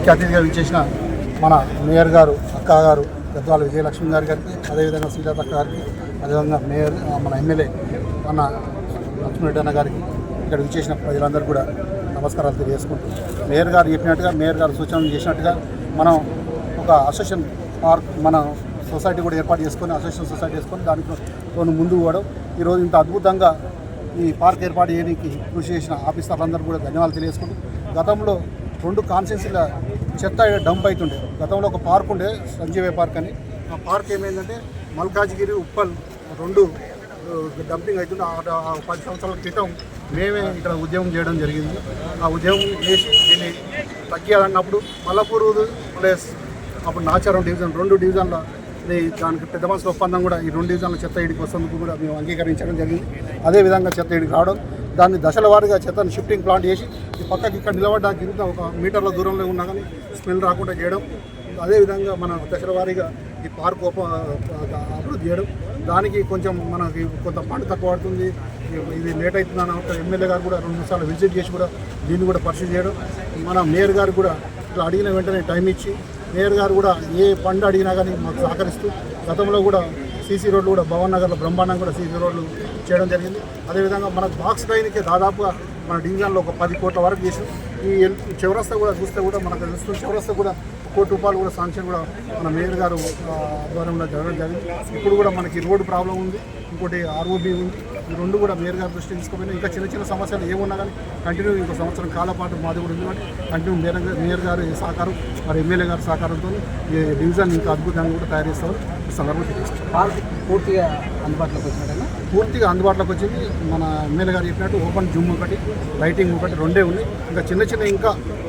ముఖ్య అతిథిగా విచ్చేసిన మన మేయర్ గారు అక్క గారు గద్వాల విజయలక్ష్మి గారికి, అదేవిధంగా శ్రీలత అక్క గారికి, అదేవిధంగా మేయర్ మన ఎమ్మెల్యే మన లక్ష్మీరెడ్డి అన్న గారికి, ఇక్కడ విచ్చేసిన ప్రజలందరూ కూడా నమస్కారాలు తెలియజేసుకుంటూ మేయర్ గారు చెప్పినట్టుగా, మేయర్ గారు సూచనలు చేసినట్టుగా మనం ఒక అసోసియేషన్ పార్క్ మన సొసైటీ కూడా ఏర్పాటు చేసుకొని, అసోసియేషన్ సొసైటీ చేసుకొని దానితో ముందుకు పోవడం, ఈరోజు ఇంత అద్భుతంగా ఈ పార్క్ ఏర్పాటు చేయడానికి కృషి చేసిన ఆఫీసర్లందరూ కూడా ధన్యవాదాలు తెలియజేసుకుంటూ, గతంలో 2 కాన్స్టిట్యున్సీల చెత్త డంప్ అవుతుండే. గతంలో ఒక పార్క్ ఉండే, సంజీవయ్య పార్క్ అని. ఆ పార్క్ ఏమైందంటే మల్కాజ్గిరి, ఉప్పల్ 2 డంపింగ్ అవుతుండే. 10 సంవత్సరాల క్రితం మేమే ఇక్కడ ఉద్యమం చేయడం జరిగింది. ఆ ఉద్యమం చేసి దీన్ని తగ్గియాలన్నప్పుడు మల్లపూరు ప్లస్ అప్పుడు నాచారం డివిజన్ 2 డివిజన్ల దానికి పెద్ద మనసుల ఒప్పందం కూడా ఈ 2 డివిజన్ల చెత్త ఇడికి వస్తుందుకు కూడా మేము అంగీకరించడం జరిగింది. అదేవిధంగా చెత్త ఇడికి రావడం, దాన్ని దశల వారీగా చెత్తను షిఫ్టింగ్ ప్లాంట్ చేసి ఈ పక్కకి ఇక్కడ నిలబడ్డా కింద 1 మీటర్ల దూరంలో ఉన్నా కానీ స్మెల్ రాకుండా చేయడం, అదేవిధంగా మన దశల వారీగా ఈ పార్క్ అభివృద్ధి చేయడం. దానికి కొంచెం మనకి కొంత ఫండ్ తక్కువ పడుతుంది, ఇది లేట్ అవుతుందని ఒక ఎమ్మెల్యే గారు కూడా 2-3 సార్లు విజిట్ చేసి కూడా దీన్ని కూడా పరిశీలి చేయడం. మన మేయర్ గారు కూడా ఇట్లా అడిగిన వెంటనే టైం ఇచ్చి, మేయర్ గారు కూడా ఏ ఫండ్ అడిగినా కానీ మాకు సహకరిస్తూ, గతంలో కూడా సీసీ రోడ్లు కూడా భవన్ నగర్లో బ్రహ్మాండంగా కూడా సీసీ రోడ్లు చేయడం జరిగింది. అదేవిధంగా మనకు బాక్స్ లైన్కి దాదాపుగా మన డివిజన్లో ఒక 10 కోట్ల వరకు చేసాం. ఈ చౌరస్తా కూడా చూస్తే కూడా మనకు తెలుస్తుంది, చౌరస్తా కూడా ₹1 కోటి కూడా శాంక్షన్ కూడా మన మేయర్ గారు ఆధ్వర్యంలో జరగడం జరిగింది. ఇప్పుడు కూడా మనకి రోడ్డు ప్రాబ్లం ఉంది, ఇంకోటి ఆర్ఓబి ఉంది. ఈ 2 కూడా మేయర్ గారు దృష్టి తీసుకుపోయినా ఇంకా చిన్న చిన్న సమస్యలు ఏమున్నా కానీ కంటిన్యూ ఇంకో సంవత్సరం కాలపాటు మాది కూడా ఉంది. కాబట్టి కంటిన్యూ మేయర్ గారి సహకారం, మరి ఎమ్మెల్యే గారి సహకారంతో ఈ డివిజన్ ఇంకా అద్భుతంగా కూడా తయారు చేస్తారు. ఈ సందర్భంగా తెలియజేస్తారు. పూర్తిగా అందుబాటులోకి వచ్చినట్టు పూర్తిగా అందుబాటులోకి వచ్చింది. మన ఎమ్మెల్యే గారు చెప్పినట్టు ఓపెన్ జిమ్ ఒకటి, లైటింగ్ ఒకటి 2 ఉన్నాయి. ఇంకా చిన్న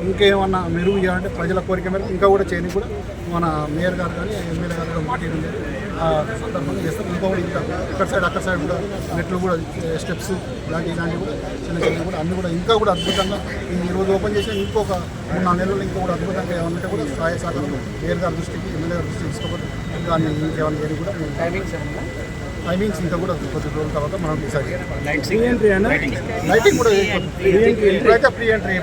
ఇంకేమన్నా మెరుగు చేయాలంటే ప్రజల కోరిక మేరకు ఇంకా కూడా చేయని కూడా మన మేయర్ గారు కానీ ఎమ్మెల్యే గారు కూడా మాట్లాడింది. ఆ సందర్భంగా చేస్తాం. ఇంకొకటి ఇంకా అక్కడ సైడ్ కూడా మెట్లు కూడా స్టెప్స్ ఇలాంటివి కూడా చిన్న కూడా అన్నీ కూడా ఇంకా కూడా అద్భుతంగా ఈ రోజు ఓపెన్ చేసి ఇంకొక 3-4 నెలలు ఇంకా కూడా అద్భుతంగా ఏమంటే కూడా సహాయ సహకారం మేయర్ గారి దృష్టికి, ఎమ్మెల్యే గారి దృష్టికి తీసుకోవాలి. దాన్ని ఇంకేమైనా చేయని కూడా టైమింగ్స్ ఇంకా కూడా కొద్ది రోజుల తర్వాత మనం డిసైడ్ చేయాలి. లైటింగ్ కూడా ఇప్పుడైతే ఫ్రీ ఎంట్రీ